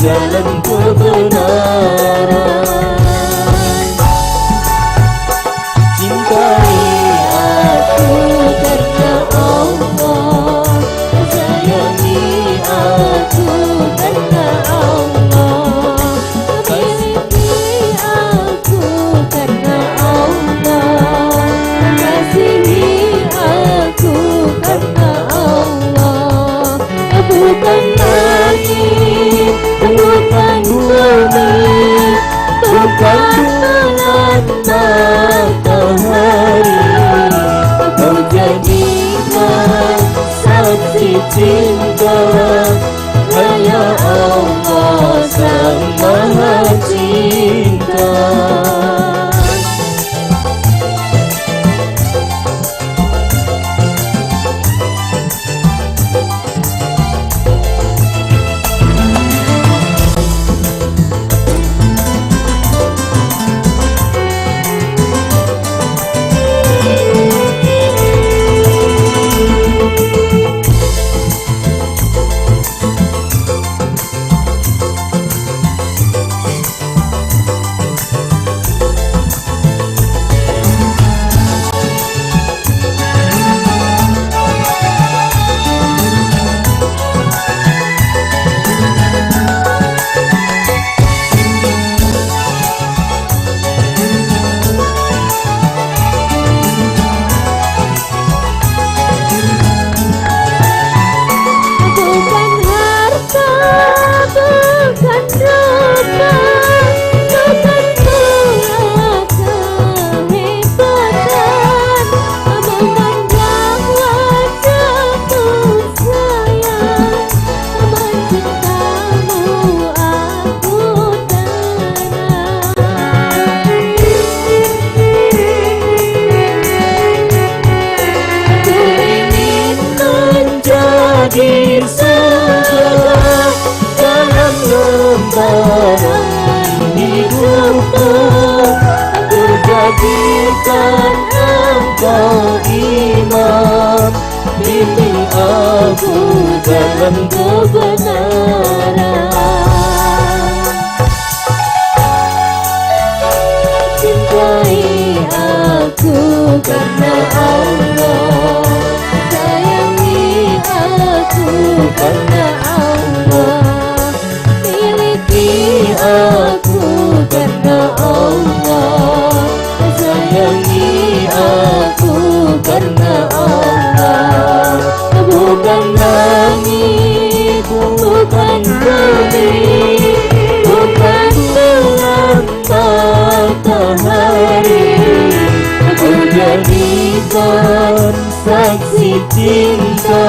jalan kebenaran. Cintai aku karena Allah, sayangi aku karena Allah, miliki aku karena Allah, kasihi aku karena Allah. Bukan langit, bukan bumi, bukan bulan matahari, kau jadikan saksi cinta, hanya Allah sang Maha Cinta. Di surga dalam lembaran hidupku, aku jadikan engkau imam, bimbing aku dalam kebenaran. Cintai aku karena Allah, sayangi aku karena Allah, miliki aku karena Allah, sayangi aku karena Allah. Bukan langit, bukan bumi, bukan bulan matahari, aku jadikan saksi cinta,